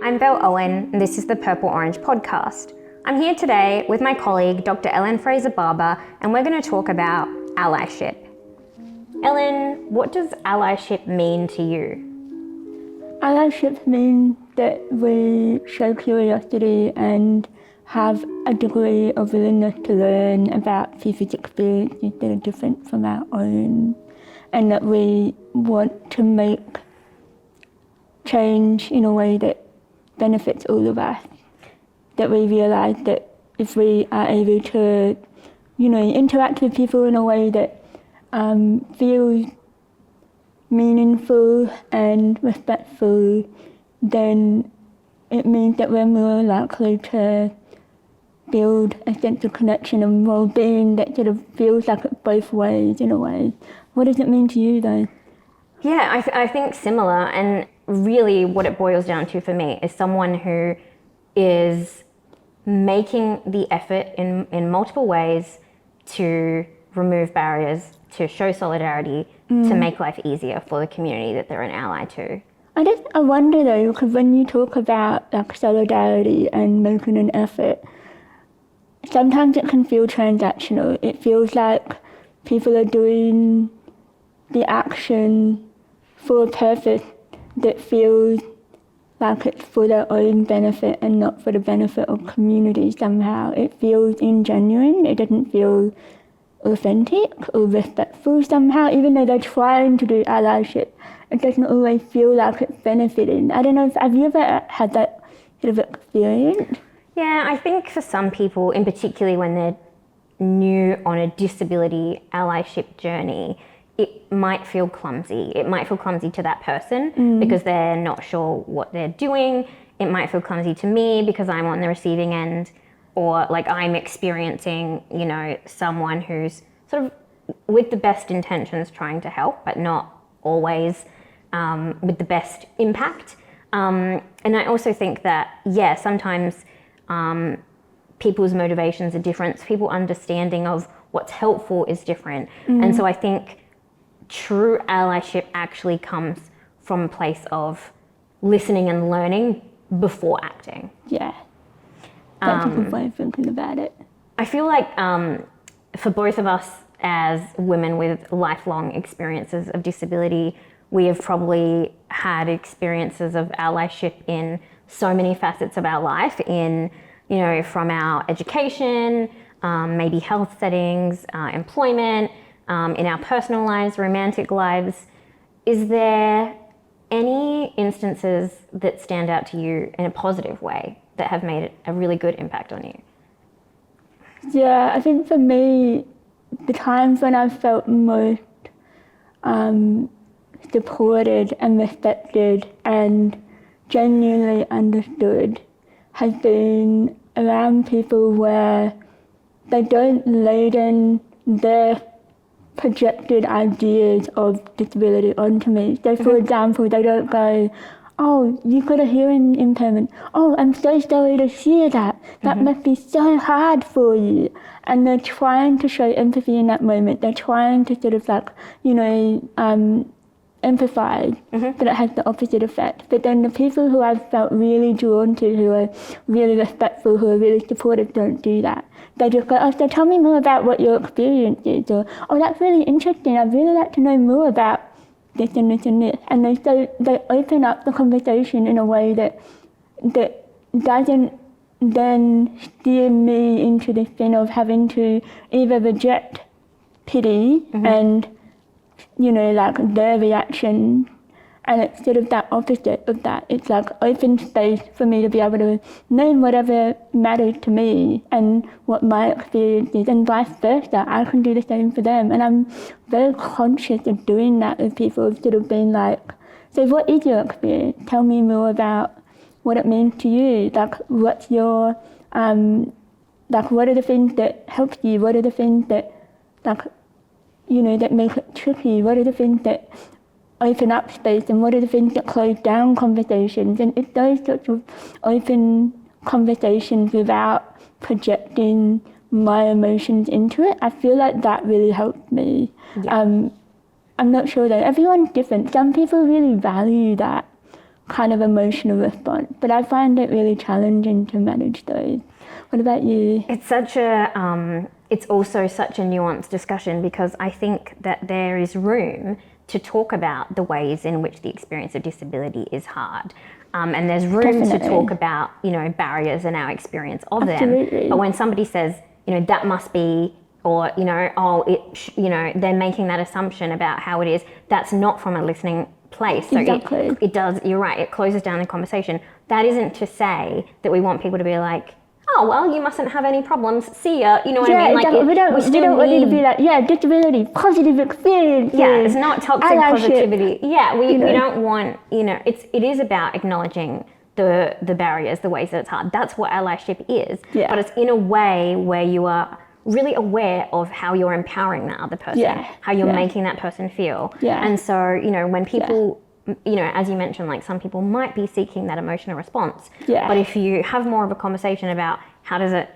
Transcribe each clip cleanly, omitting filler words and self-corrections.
I'm Belle Owen, and this is the Purple Orange podcast. I'm here today with my colleague, Dr. Fraser-Barbour, and we're going to talk about allyship. Ellen, what does allyship mean to you? Allyship means that we show curiosity and have a degree of willingness to learn about people's experiences that are different from our own, and that we want to make change in a way that benefits all of us. That we realise that if we are able to, interact with people in a way that feels meaningful and respectful, then it means that we're more likely to build a sense of connection and well-being that sort of feels like it's both ways in a way. What does it mean to you though? Yeah, I think similar, and really what it boils down to for me is someone who is making the effort in multiple ways to remove barriers, to show solidarity, to make life easier for the community that they're an ally to. I wonder though, because when you talk about like solidarity and making an effort, sometimes it can feel transactional. It feels like people are doing the action for a purpose that feels like it's for their own benefit and not for the benefit of community somehow. It feels ingenuine, it doesn't feel authentic or respectful somehow, even though they're trying to do allyship. It doesn't always feel like it's benefiting. I don't know, have you ever had that sort of experience? Yeah, I think for some people, in particularly when they're new on a disability allyship journey, it might feel clumsy. It might feel clumsy to that person because they're not sure what they're doing. It might feel clumsy to me because I'm on the receiving end, or like I'm experiencing, someone who's sort of with the best intentions trying to help, but not always with the best impact. And I also think that, sometimes people's motivations are different. People's understanding of what's helpful is different. And so I think true allyship actually comes from a place of listening and learning before acting. Yeah, that's a good way of thinking about it. I feel like for both of us as women with lifelong experiences of disability, we have probably had experiences of allyship in so many facets of our life, from our education, maybe health settings, employment, in our personal lives, romantic lives. Is there any instances that stand out to you in a positive way that have made a really good impact on you? Yeah, I think for me, the times when I've felt most supported and respected and genuinely understood has been around people where they don't laden their projected ideas of disability onto me. So for example, they don't go, "Oh, you've got a hearing impairment. Oh, I'm so sorry to hear that. That must be so hard for you." And they're trying to show empathy in that moment. They're trying to sort of empathize, but it has the opposite effect. But then the people who I've felt really drawn to, who are really respectful, who are really supportive, don't do that. They just go, "Oh, so tell me more about what your experience is," or, "Oh, that's really interesting. I'd really like to know more about this and this and this." And they open up the conversation in a way that doesn't then steer me into this thing of having to either reject pity and their reaction, and it's sort of that opposite of that. It's like open space for me to be able to name whatever matters to me and what my experience is, and vice versa. I can do the same for them, and I'm very conscious of doing that with people who've sort of been like, "So what is your experience? Tell me more about what it means to you. Like, what's your, what are the things that help you? What are the things that, that make it tricky? What are the things that open up space, and what are the things that close down conversations?" And it's those sorts of open conversations without projecting my emotions into it. I feel like that really helped me. Yeah. I'm not sure though, everyone's different. Some people really value that kind of emotional response. But I find it really challenging to manage those. What about you? It's such a, it's also such a nuanced discussion, because I think that there is room to talk about the ways in which the experience of disability is hard. And there's room Definitely. to talk about, barriers in our experience of Absolutely. them. But when somebody says, that must be, or, they're making that assumption about how it is, that's not from a listening place. So Exactly. it does, you're right, it closes down the conversation. That isn't to say that we want people to be like, oh, well, you mustn't have any problems, see ya, you know what I mean? Exactly. We don't want you to be like, disability, positive experience. Yeah, it's not toxic allyship. Positivity. Yeah, we don't want, it is about acknowledging the barriers, the ways that it's hard. That's what allyship is. Yeah. But it's in a way where you are really aware of how you're empowering that other person, how you're making that person feel. Yeah. And so, when people, as you mentioned, like some people might be seeking that emotional response. Yeah. But if you have more of a conversation about how does it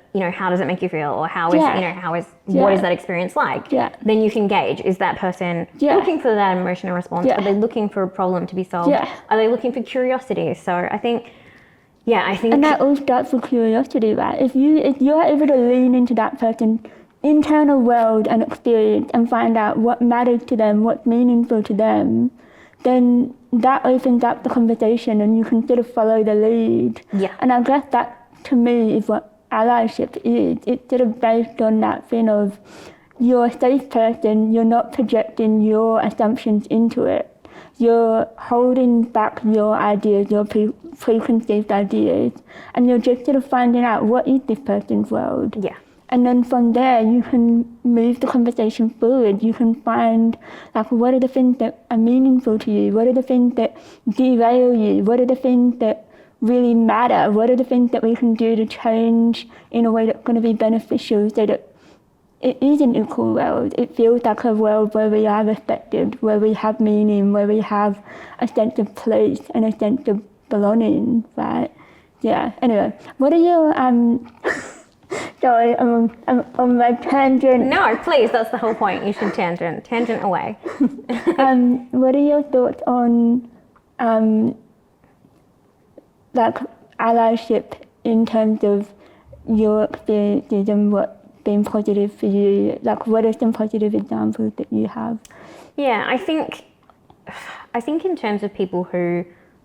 make you feel, or what is that experience like? Yeah. Then you can gauge, is that person looking for that emotional response? Yeah. Are they looking for a problem to be solved? Yeah. Are they looking for curiosity? So I think. And that all starts with curiosity, right? If you're able to lean into that person's internal world and experience and find out what matters to them, what's meaningful to them, then that opens up the conversation and you can sort of follow the lead. Yeah. And I guess that, to me, is what allyship is. It's sort of based on that thing of you're a safe person, you're not projecting your assumptions into it. You're holding back your ideas, your preconceived ideas, and you're just sort of finding out what is this person's world. Yeah. And then from there, you can move the conversation forward. You can find, like, what are the things that are meaningful to you? What are the things that derail you? What are the things that really matter? What are the things that we can do to change in a way that's going to be beneficial so that it is an equal world? It feels like a world where we are respected, where we have meaning, where we have a sense of place and a sense of belonging, right? Yeah, anyway, what are your... Sorry, I'm on my tangent. No, please, that's the whole point. You should tangent away. What are your thoughts on like allyship in terms of your experiences and what's been positive for you? Like, what are some positive examples that you have? Yeah, I think in terms of people who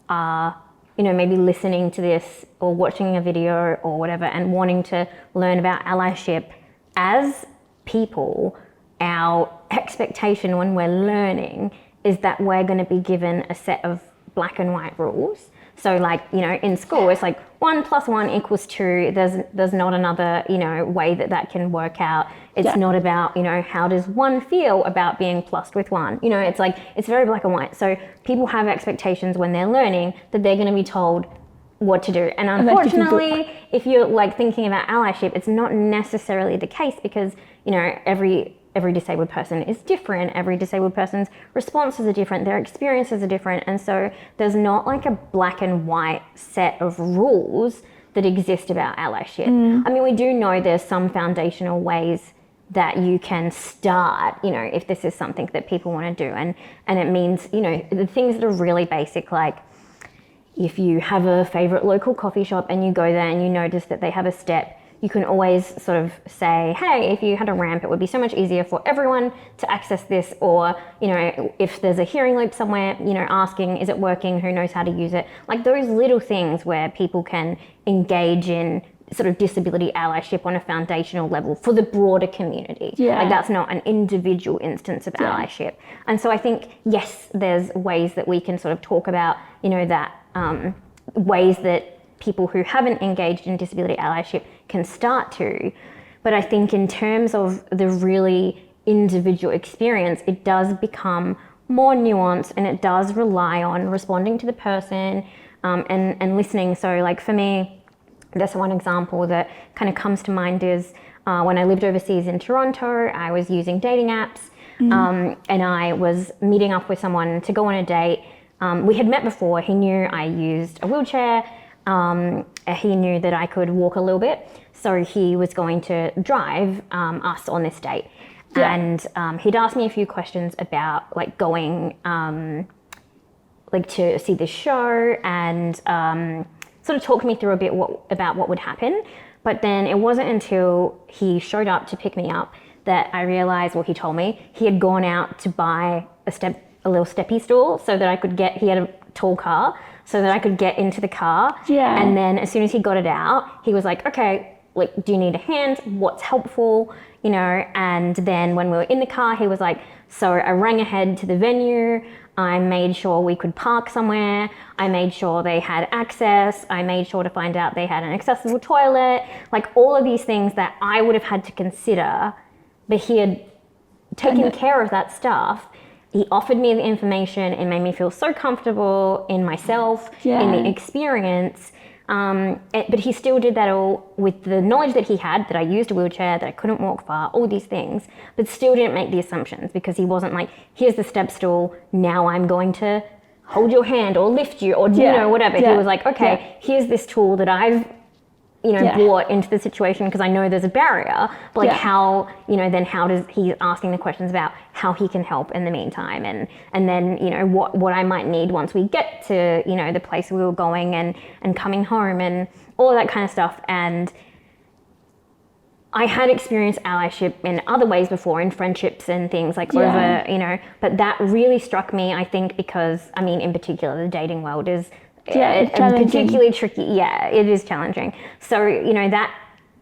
are, maybe listening to this or watching a video or whatever and wanting to learn about allyship, as people, our expectation when we're learning is that we're going to be given a set of black and white rules. So like, in school, it's like 1 + 1 = 2. There's not another, way that can work out. It's not about, how does one feel about being plussed with 1? It's like, it's very black and white. So people have expectations when they're learning that they're going to be told what to do. And unfortunately, if you're like thinking about allyship, it's not necessarily the case, because, every disabled person is different. Every disabled person's responses are different. Their experiences are different. And so there's not like a black and white set of rules that exist about allyship. I mean, we do know there's some foundational ways that you can start, if this is something that people want to do. And it means, the things that are really basic, like if you have a favorite local coffee shop and you go there and you notice that they have a step, you can always sort of say, hey, if you had a ramp, it would be so much easier for everyone to access this. Or, if there's a hearing loop somewhere, asking, is it working? Who knows how to use it? Like those little things where people can engage in sort of disability allyship on a foundational level for the broader community. Yeah. Like that's not an individual instance of allyship. And so I think, yes, there's ways that we can sort of talk about, that ways that people who haven't engaged in disability allyship can start to. But I think in terms of the really individual experience, it does become more nuanced, and it does rely on responding to the person and listening. So like for me, that's one example that kind of comes to mind is when I lived overseas in Toronto, I was using dating apps and I was meeting up with someone to go on a date. We had met before. He knew I used a wheelchair. He knew that I could walk a little bit, so he was going to drive us on this date. And he'd asked me a few questions about like going, like to see the show and sort of talked me through a bit about what would happen. But then it wasn't until he showed up to pick me up that I realized, well, he told me he had gone out to buy a little steppy stool so that I could he had a tall car, so that I could get into the car. Yeah. And then as soon as he got it out, he was like, okay, like, do you need a hand? What's helpful? You know, and then when we were in the car, he was like, so I rang ahead to the venue. I made sure we could park somewhere. I made sure they had access. I made sure to find out they had an accessible toilet. Like, all of these things that I would have had to consider, but he had taken care of that stuff. He offered me the information. It made me feel so comfortable in myself, in the experience. But he still did that all with the knowledge that he had, that I used a wheelchair, that I couldn't walk far, all these things, but still didn't make the assumptions, because he wasn't like, here's the step stool, now I'm going to hold your hand or lift you or, you know, whatever. He was like, okay, here's this tool that I've, you know, brought into the situation because I know there's a barrier, but like how, you know, then how does he's asking the questions about how he can help in the meantime, and then, you know, what I might need once we get to, you know, the place we were going and coming home and all of that kind of stuff. And I had experienced allyship in other ways before, in friendships and things like over, you know, but that really struck me, I think, because, I mean, in particular, the dating world is particularly tricky. Yeah, it is challenging. So, you know, that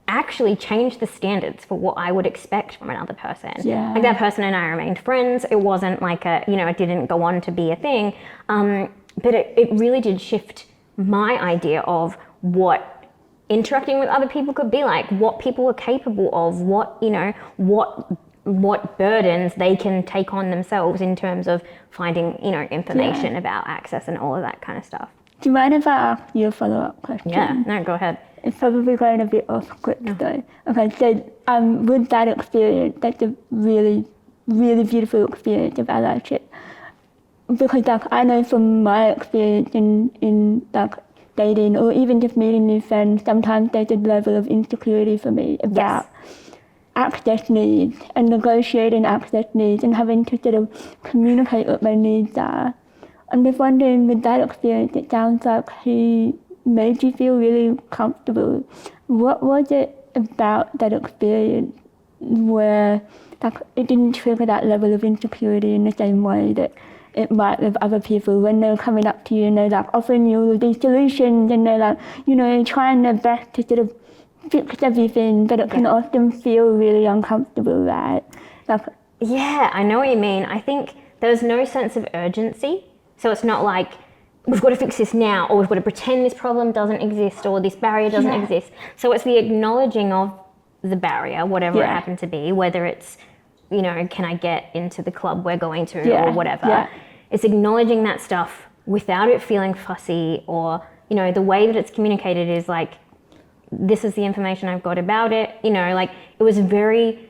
actually changed the standards for what I would expect from another person. Yeah. Like, that person and I remained friends. It wasn't like it didn't go on to be a thing. But it really did shift my idea of what interacting with other people could be like, what people were capable of, what, you know, what burdens they can take on themselves in terms of finding, you know, information about access and all of that kind of stuff. Do you mind if I ask you a follow-up question? Yeah, no, go ahead. It's probably going a bit off script though. Okay, so with that experience, that's a really, really beautiful experience of allyship. Because like I know from my experience in like dating or even just meeting new friends, sometimes there's a level of insecurity for me about access needs and negotiating access needs and having to sort of communicate what my needs are. I'm just wondering, with that experience, it sounds like he made you feel really comfortable. What was it about that experience where like it didn't trigger that level of insecurity in the same way that it might with other people when they're coming up to you and they're like offering you these solutions and they're like, you know, trying their best to sort of fix everything, but it can often feel really uncomfortable, right? Like, yeah, I know what you mean. I think there's no sense of urgency. So it's not like, we've got to fix this now, or we've got to pretend this problem doesn't exist, or this barrier doesn't exist. So it's the acknowledging of the barrier, whatever it happened to be, whether it's, you know, can I get into the club we're going to or whatever. Yeah. It's acknowledging that stuff without it feeling fussy, or, you know, the way that it's communicated is like, this is the information I've got about it. You know, like, it was very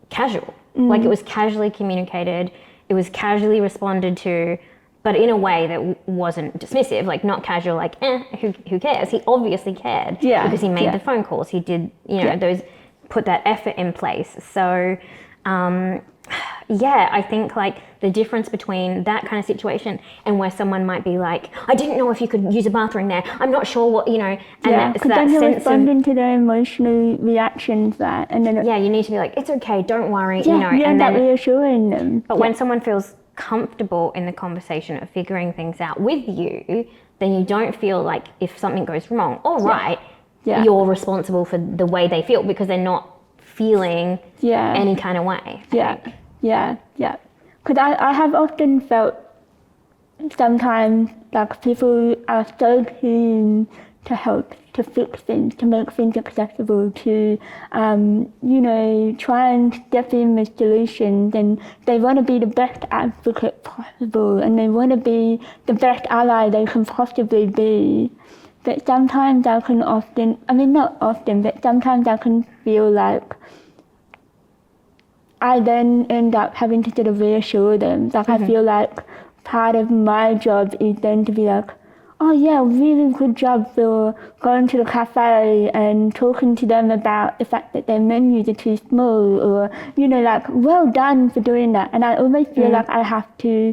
casual. Like, it was casually communicated. It was casually responded to, but in a way that wasn't dismissive, like not casual, like, who cares? He obviously cared because he made the phone calls. He did, you know, put that effort in place. So, I think like the difference between that kind of situation and where someone might be like, I didn't know if you could use a bathroom there. I'm not sure what, you know, and because then you're responding to their emotional reactions there, and then you need to be like, it's okay, don't worry, you know, and then reassuring them. But when someone feels comfortable in the conversation of figuring things out with you, then you don't feel like if something goes wrong, you're responsible for the way they feel, because they're not feeling any kind of way. Because I have often felt sometimes like people are so keen to help, to fix things, to make things accessible, to you know, try and step in with solutions, and they want to be the best advocate possible, and they want to be the best ally they can possibly be. But sometimes I can not often, but sometimes I can feel like I then end up having to sort of reassure them. Like, I feel like part of my job is then to be like, oh yeah, really good job for going to the cafe and talking to them about the fact that their menus are too small, or, you know, like, well done for doing that. And I almost feel like I have to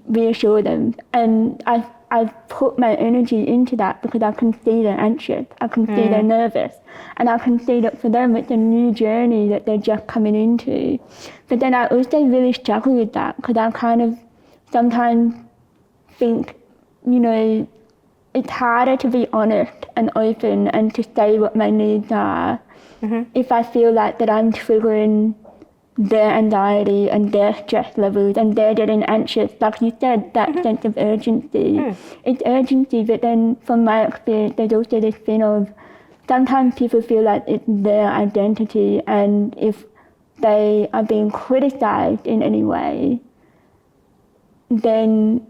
reassure them. And I've put my energy into that because I can see they're anxious, I can see they're nervous, and I can see that for them it's a new journey that they're just coming into. But then I also really struggle with that because I kind of sometimes think, you know, it's harder to be honest and open and to say what my needs are if I feel like that I'm triggering their anxiety and their stress levels and they're getting anxious. Like you said, that sense of urgency. It's urgency, but then from my experience, there's also this thing of sometimes people feel like it's their identity, and if they are being criticized in any way, then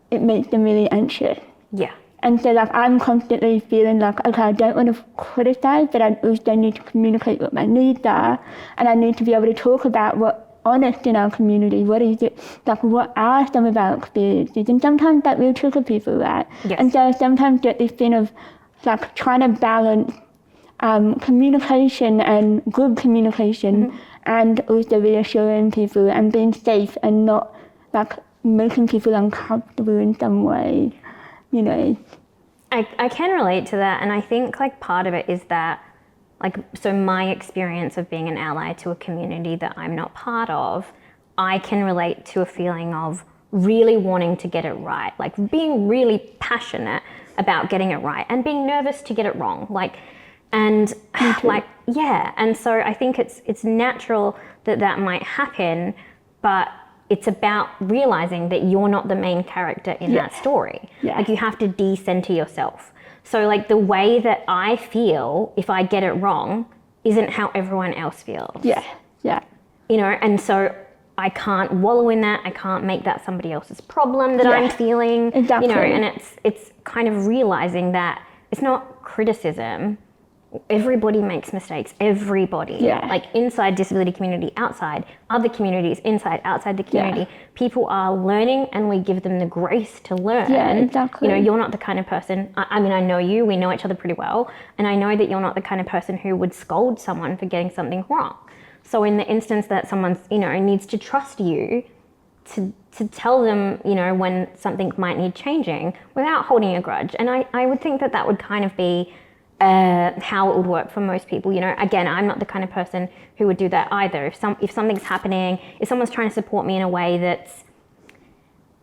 it makes them really anxious. Yeah. And so like I'm constantly feeling like, okay, I don't want to criticize, but I also need to communicate what my needs are, and I need to be able to talk about what's honest in our community. What is it, like what are some of our experiences? And sometimes that will trigger people, right? Yes. And so sometimes get this thing of like trying to balance communication and good communication and also reassuring people and being safe and not like making people uncomfortable in some way. You know, I can relate to that, and I think like part of it is that, like, so my experience of being an ally to a community that I'm not part of, I can relate to a feeling of really wanting to get it right, like being really passionate about getting it right and being nervous to get it wrong, like, and like, yeah, and so I think it's natural that might happen, but it's about realizing that you're not the main character in that story. Yeah. Like you have to decenter yourself. So like the way that I feel if I get it wrong isn't how everyone else feels. Yeah. You know, and so I can't wallow in that. I can't make that somebody else's problem that I'm feeling. Exactly. You know, and it's kind of realizing that it's not criticism. Everybody makes mistakes, everybody. Yeah. Like inside disability community, outside, other communities, inside, outside the community. People are learning and we give them the grace to learn. Yeah, exactly. You know, you're not the kind of person, I mean, I know you, we know each other pretty well, and I know that you're not the kind of person who would scold someone for getting something wrong. So in the instance that someone's, you know, needs to trust you to tell them, you know, when something might need changing without holding a grudge. And I would think that would kind of be how it would work for most people. You know, again, I'm not the kind of person who would do that either. If something's happening, if someone's trying to support me in a way that's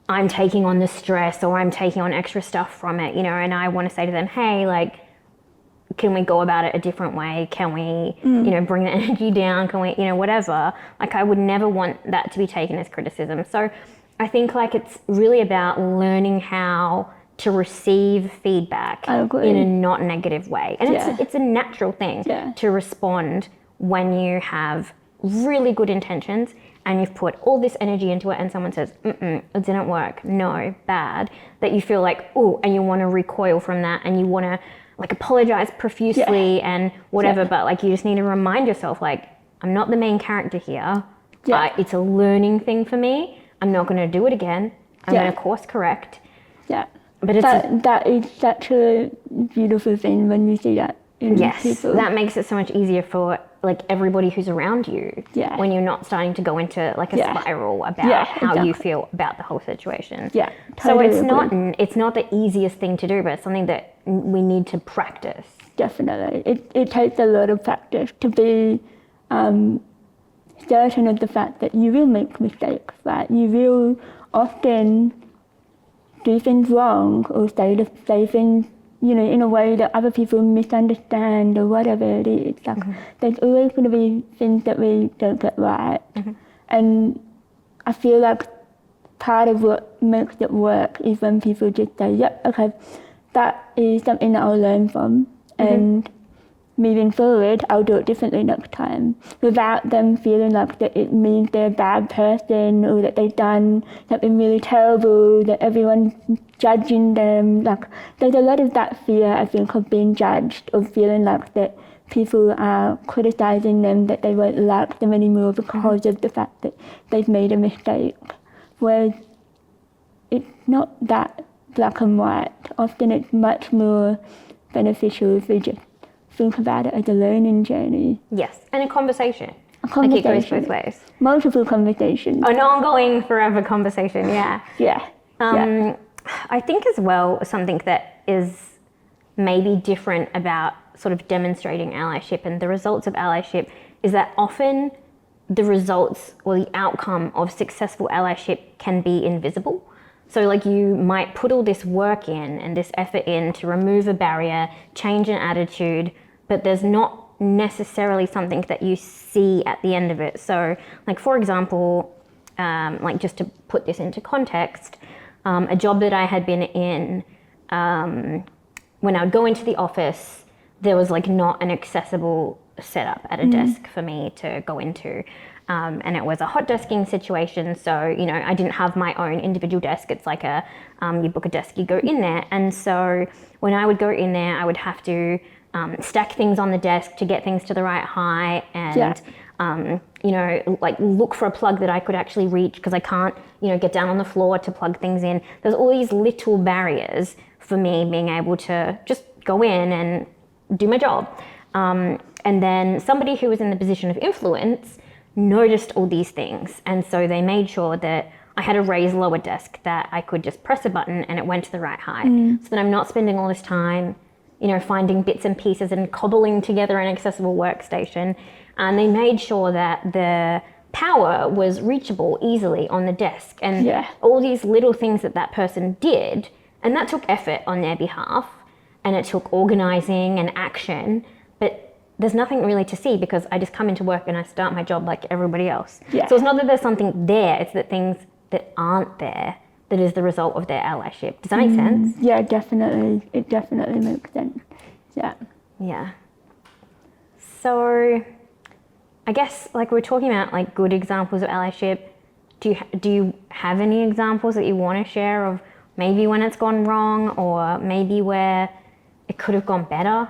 I'm taking on the stress or I'm taking on extra stuff from it, you know, and I want to say to them, hey, like, can we go about it a different way? Can we, you know, bring the energy down? Can we, you know, whatever. Like I would never want that to be taken as criticism. So I think like it's really about learning how to receive feedback in a not negative way. And it's a natural thing to respond when you have really good intentions and you've put all this energy into it and someone says, it didn't work, no, bad, that you feel like, oh, and you want to recoil from that and you want to like apologize profusely and whatever, but like you just need to remind yourself, like, I'm not the main character here. It's a learning thing for me. I'm not going to do it again. I'm going to course correct. But that is such a beautiful thing when you see that in people. That makes it so much easier for like everybody who's around you when you're not starting to go into like a spiral about how you feel about the whole situation. So it's not the easiest thing to do, but it's something that we need to practice. Definitely. It takes a lot of practice to be certain of the fact that you will make mistakes, right? You will often do things wrong or say things, you know, in a way that other people misunderstand or whatever it is. Like there's always going to be things that we don't get right. And I feel like part of what makes it work is when people just say, yep, okay, that is something that I'll learn from, and moving forward, I'll do it differently next time, without them feeling like that it means they're a bad person or that they've done something really terrible, that everyone's judging them. Like, there's a lot of that fear, I think, of being judged, of feeling like that people are criticizing them, that they won't like them anymore because of the fact that they've made a mistake. Whereas it's not that black and white. Often it's much more beneficial if we just think about it as a learning journey. Yes, and a conversation. Like it goes both ways. Multiple conversations. An ongoing, forever conversation, yeah. Yeah. I think as well, something that is maybe different about sort of demonstrating allyship and the results of allyship is that often the results or the outcome of successful allyship can be invisible. So like you might put all this work in and this effort in to remove a barrier, change an attitude, but there's not necessarily something that you see at the end of it. So like, for example, like just to put this into context, a job that I had been in, when I would go into the office, there was like not an accessible setup at a desk for me to go into. And it was a hot desking situation. So, you know, I didn't have my own individual desk. It's like you book a desk, you go in there. And so when I would go in there, I would have to stack things on the desk to get things to the right height and, you know, like look for a plug that I could actually reach because I can't, you know, get down on the floor to plug things in. There's all these little barriers for me being able to just go in and do my job. And then somebody who was in the position of influence noticed all these things. And so they made sure that I had a raised lower desk that I could just press a button and it went to the right height. So that I'm not spending all this time, you know, finding bits and pieces and cobbling together an accessible workstation. And they made sure that the power was reachable easily on the desk. And all these little things that person did, and that took effort on their behalf. And it took organizing and action, but there's nothing really to see because I just come into work and I start my job like everybody else. So it's not that there's something there, it's that things that aren't there that is the result of their allyship. Does that make sense? Yeah, definitely. It definitely makes sense. Yeah. So I guess like we're talking about like good examples of allyship. Do you have any examples that you want to share of maybe when it's gone wrong or maybe where it could have gone better?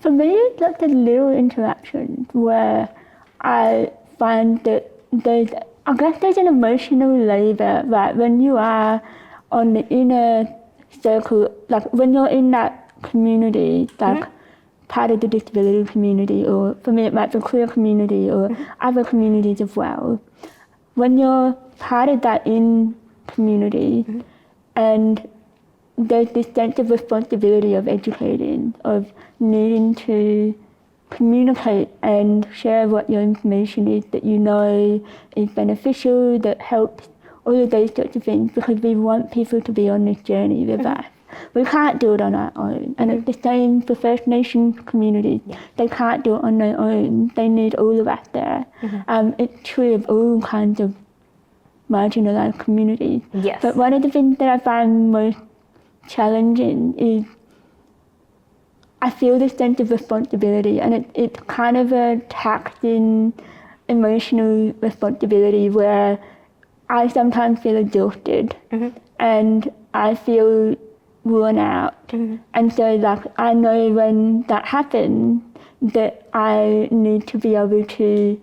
For me, it's like the little interactions where I find that there's an emotional labour, right? When you are on the inner circle, like when you're in that community, like part of the disability community, or for me it might be queer community or other communities as well. When you're part of that in community and there's this sense of responsibility of educating, of needing to communicate and share what your information is that you know is beneficial, that helps, all of those sorts of things, because we want people to be on this journey with us. We can't do it on our own. And it's the same for First Nations communities. They can't do it on their own. They need all of us there. It's true of all kinds of marginalised communities. But one of the things that I find most challenging is I feel this sense of responsibility, and it's kind of a taxing emotional responsibility where I sometimes feel exhausted and I feel worn out. And so like I know when that happens that I need to be able to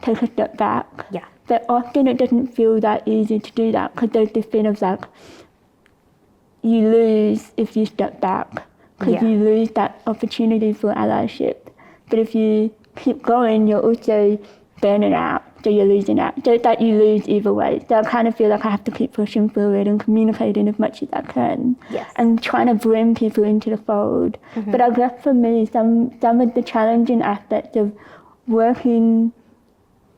take a step back. But often it doesn't feel that easy to do that because there's this thing of like you lose if you step back because you lose that opportunity for allyship. But if you keep going, you're also burning out, so you're losing out. So it's like you lose either way. So I kind of feel like I have to keep pushing forward and communicating as much as I can and trying to bring people into the fold. But I guess for me, some of the challenging aspects of working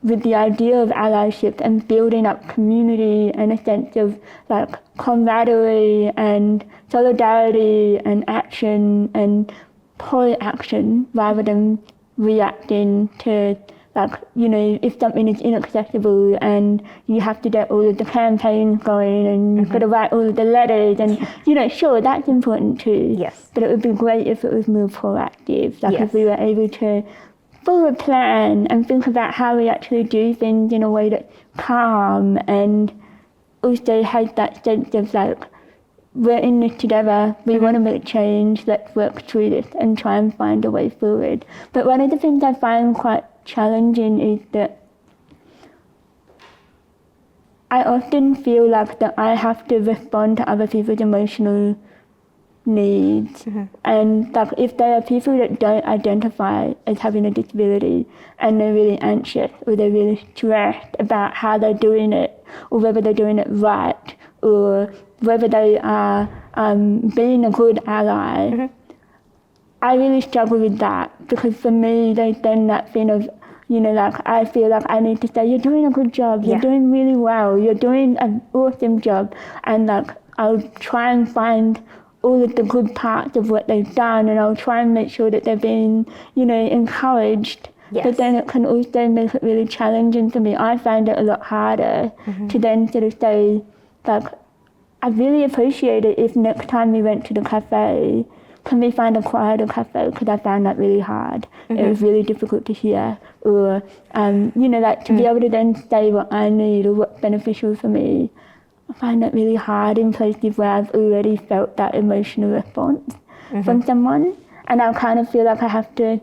with the idea of allyship and building up community and a sense of like camaraderie and solidarity and action and pro-action rather than reacting to like, you know, if something is inaccessible and you have to get all of the campaigns going and you've got to write all of the letters and, you know, sure, that's important too. But it would be great if it was more proactive, like if we were able to forward plan and think about how we actually do things in a way that's calm and also has that sense of like, we're in this together, we want to make change, let's work through this and try and find a way forward. But one of the things I find quite challenging is that I often feel like that I have to respond to other people's emotional needs. And like if there are people that don't identify as having a disability and they're really anxious or they're really stressed about how they're doing it or whether they're doing it right or whether they are being a good ally, I really struggle with that because for me there's then that thing of, you know, like I feel like I need to say, you're doing a good job, you're doing really well, you're doing an awesome job, and like I'll try and find all of the good parts of what they've done and I'll try and make sure that they're being, you know, encouraged. But then it can also make it really challenging for me. I find it a lot harder to then sort of say, like, I'd really appreciate it if next time we went to the cafe, can we find a quieter cafe? Because I found that really hard. It was really difficult to hear. Or, you know, like to be able to then say what I need or what's beneficial for me. I find that really hard in places where I've already felt that emotional response from someone. And I kind of feel like I have to,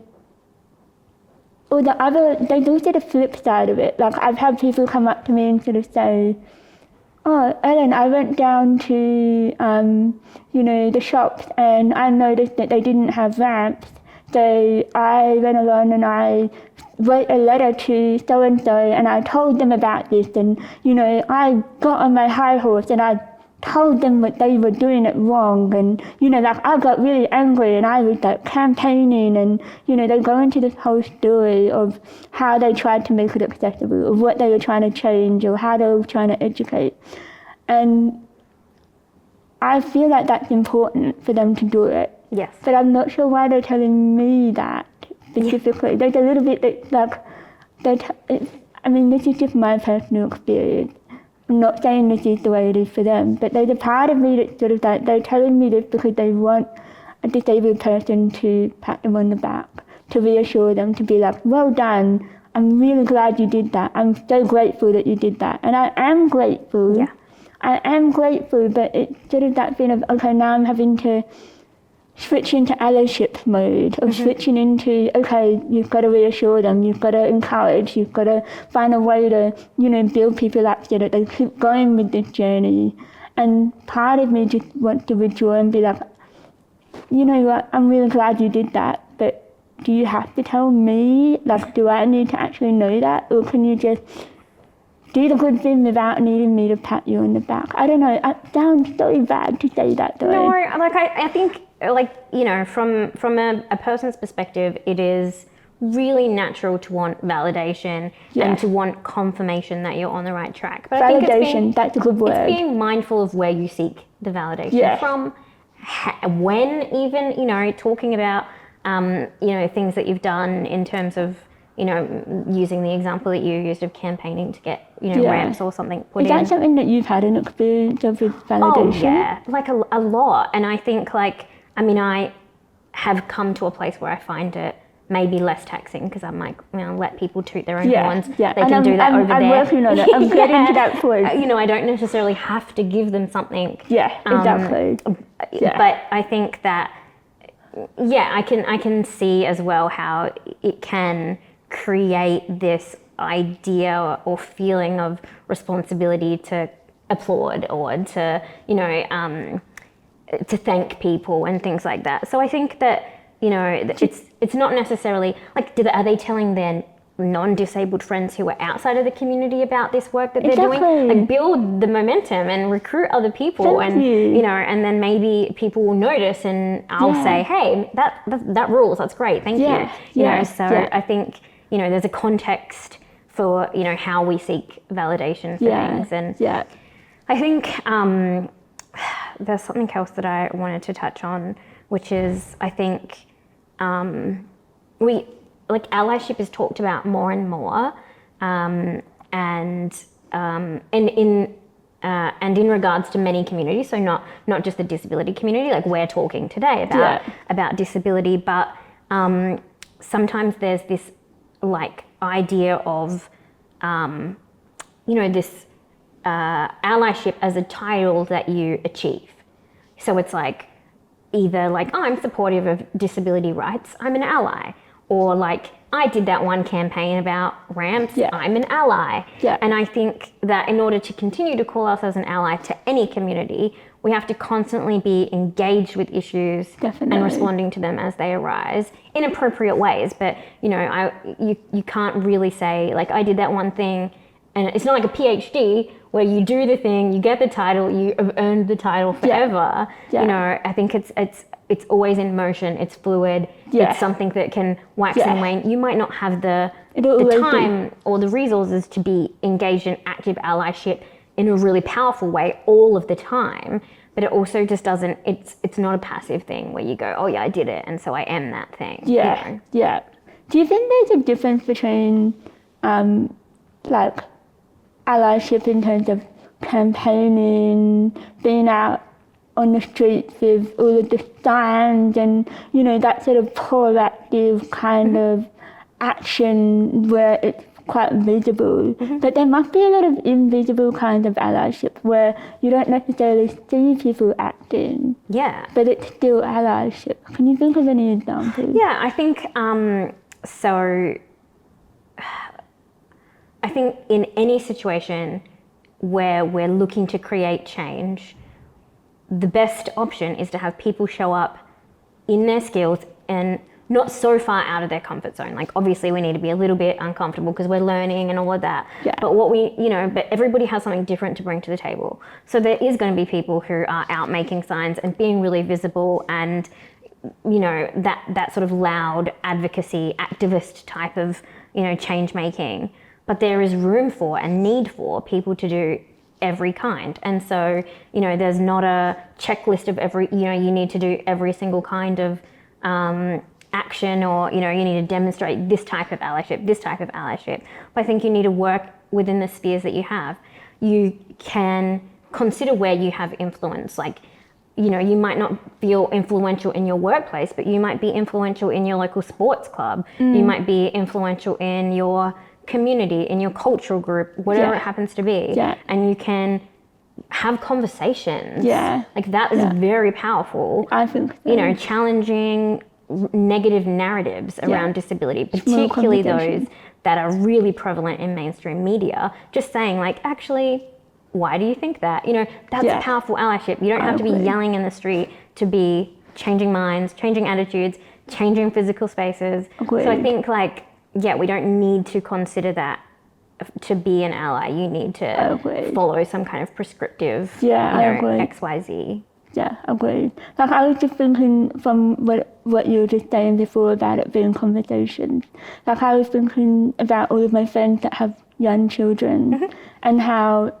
or there's also the flip side of it. Like I've had people come up to me and sort of say, oh, Ellen, I went down to, you know, the shops and I noticed that they didn't have ramps. So I went along and I wrote a letter to so-and-so and I told them about this and, you know, I got on my high horse and I told them that they were doing it wrong and, you know, like I got really angry and I was like campaigning and, you know, they go into this whole story of how they tried to make it accessible, of what they were trying to change or how they were trying to educate. And I feel like that's important for them to do it. Yes. But I'm not sure why they're telling me that specifically. There's a little bit that like, I mean, this is just my personal experience. I'm not saying this is the way it is for them, but there's a part of me that's sort of like, they're telling me this because they want a disabled person to pat them on the back, to reassure them, to be like, well done, I'm really glad you did that. I'm so grateful that you did that. And I am grateful. Yeah. I am grateful, but it's sort of that thing of, okay, now I'm having to switch into allyship mode, of switching into, okay, you've got to reassure them, you've got to encourage, you've got to find a way to, you know, build people up so that they keep going with this journey. And part of me just wants to withdraw and be like, you know what, I'm really glad you did that, but do you have to tell me? Like, do I need to actually know that? Or can you just do the good thing without needing me to pat you on the back? I don't know, it sounds so bad to say that though. No, like I think, like, you know, from a person's perspective, it is really natural to want validation and to want confirmation that you're on the right track. But validation, I think that's a good word. It's being mindful of where you seek the validation from, when even, you know, talking about, you know, things that you've done in terms of, you know, using the example that you used of campaigning to get, you know, ramps or something put in. Is that something that you've had an experience of with validation? Oh, yeah, like a lot. And I think, like, I mean, I have come to a place where I find it maybe less taxing because I'm like, you know, let people toot their own horns. Yeah. They can do that over there. I'm working on it. I'm getting to that point. You know, I don't necessarily have to give them something. Yeah, exactly. But I think that, I can see as well how it can create this idea or feeling of responsibility to applaud or to, you know, to thank people and things like that. So I think that, you know, it's not necessarily like, are they telling their non-disabled friends who are outside of the community about this work that they're doing? Like, build the momentum and recruit other people. You know, and then maybe people will notice and I'll say, hey, that rules, that's great, thank you. You know, so I think, you know, there's a context for, you know, how we seek validation for things. And I think there's something else that I wanted to touch on, which is, I think allyship is talked about more and more, and in regards to many communities, so not just the disability community, like we're talking today about disability, but sometimes there's this like idea of you know, this allyship as a title that you achieve. So it's like either like, oh, I'm supportive of disability rights, I'm an ally, or like I did that one campaign about ramps, Yeah. I'm an ally. Yeah. And I think that in order to continue to call ourselves an ally to any community, we have to constantly be engaged with issues Definitely. and responding to them as they arise in appropriate ways. But, you know, you can't really say, like, I did that one thing, and it's not like a PhD where you do the thing, you get the title, you have earned the title forever. Yeah. You know, I think it's always in motion, it's fluid, Yeah. it's something that can wax Yeah. and wane. You might not have the It'll always be. time or the resources to be engaged in active allyship in a really powerful way all of the time, but it also just doesn't, it's not a passive thing where you go, oh yeah, I did it, and so I am that thing. Yeah, You know? yeah. Do you think there's a difference between like allyship in terms of campaigning, being out on the streets with all of the signs and, you know, that sort of proactive kind of action where it's quite visible, but there must be a lot of invisible kinds of allyship where you don't necessarily see people acting, Yeah. but it's still allyship. Can you think of any examples? Yeah, I think so. I think in any situation where we're looking to create change, the best option is to have people show up in their skills and not so far out of their comfort zone. Like, obviously we need to be a little bit uncomfortable because we're learning and all of that. Yeah. But but everybody has something different to bring to the table. So there is going to be people who are out making signs and being really visible and, you know, that sort of loud advocacy, activist type of, you know, change making. But there is room for and need for people to do every kind. And so, you know, there's not a checklist of every, you know, you need to do every single kind of action, or, you know, you need to demonstrate this type of allyship, this type of allyship. But I think you need to work within the spheres that you have. You can consider where you have influence. Like, you know, you might not feel influential in your workplace, but you might be influential in your local sports club. You might be influential in your community, in your cultural group, whatever Yeah. it happens to be. Yeah. And you can have conversations. Yeah. Like, that is very powerful. I think so. You know, challenging negative narratives around disability, particularly those that are really prevalent in mainstream media, just saying, like, actually, why do you think that? You know, that's powerful allyship. You don't have to be yelling in the street to be changing minds, changing attitudes, changing physical spaces. Agreed. So I think, like, yeah, we don't need to consider that to be an ally. You need to follow some kind of prescriptive, XYZ. Yeah, agreed. Like, I was just thinking from what you were just saying before about it being conversations. Like, I was thinking about all of my friends that have young children and how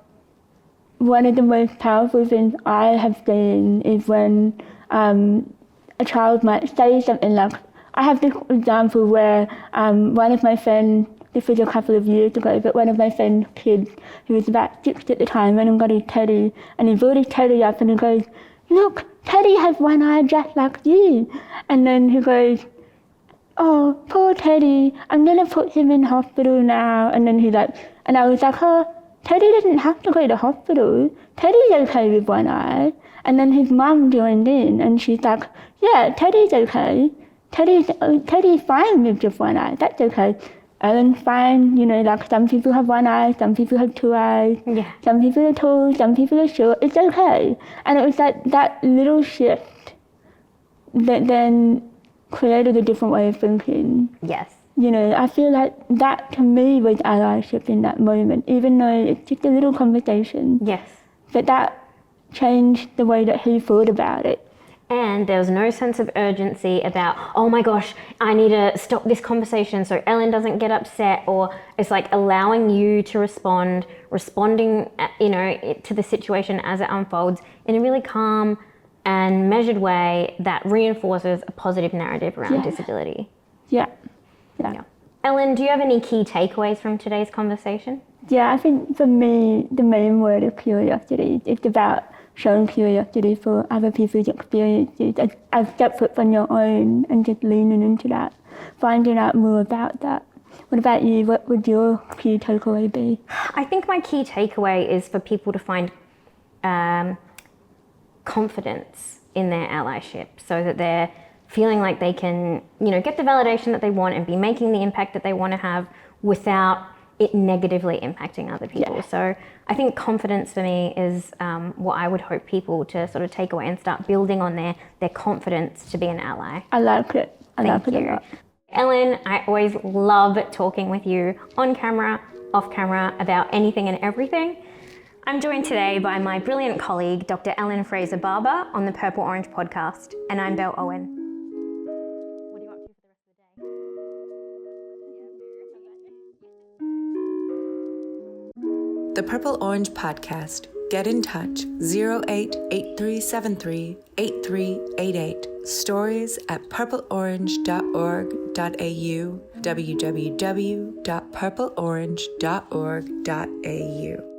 one of the most powerful things I have seen is when a child might say something like, I have this example where one of my friends, this was a couple of years ago, but one of my friend's kids, who was about 6 at the time, went and got his teddy, and he brought his teddy up and he goes, look, Teddy has one eye just like you. And then he goes, oh, poor Teddy, I'm going to put him in hospital now. And then and I was like, oh, Teddy doesn't have to go to hospital. Teddy's okay with one eye. And then his mum joined in and she's like, yeah, Teddy's okay. Teddy's fine with just one eye. That's okay. Ellen's fine. You know, like, some people have one eye, some people have two eyes. Yeah. Some people are tall, some people are short. It's okay. And it was that little shift that then created a different way of thinking. Yes. You know, I feel like that to me was allyship in that moment, even though it's just a little conversation. Yes. But that changed the way that he thought about it. And there was no sense of urgency about, oh my gosh, I need to stop this conversation so Ellen doesn't get upset. Or it's like allowing you to responding, you know, to the situation as it unfolds in a really calm and measured way that reinforces a positive narrative around disability. Yeah. Ellen, do you have any key takeaways from today's conversation? Yeah, I think for me, the main word is curiosity. It's about showing curiosity for other people's experiences as separate from your own, and just leaning into that, finding out more about that. What about you? What would your key takeaway be? I think my key takeaway is for people to find confidence in their allyship, so that they're feeling like they can, get the validation that they want and be making the impact that they want to have without it negatively impacting other people. So I think confidence for me is what I would hope people to sort of take away and start building on their confidence to be an ally. I like it. I like it a lot. Ellen, I always love talking with you on camera, off camera, about anything and everything. I'm joined today by my brilliant colleague, Dr. Ellen Fraser-Barbour, on the Purple Orange podcast, and I'm Belle Owen. What are you up to for the rest of the day? The Purple Orange podcast. Get in touch 0883738388. Stories at purpleorange.org.au. www.purpleorange.org.au.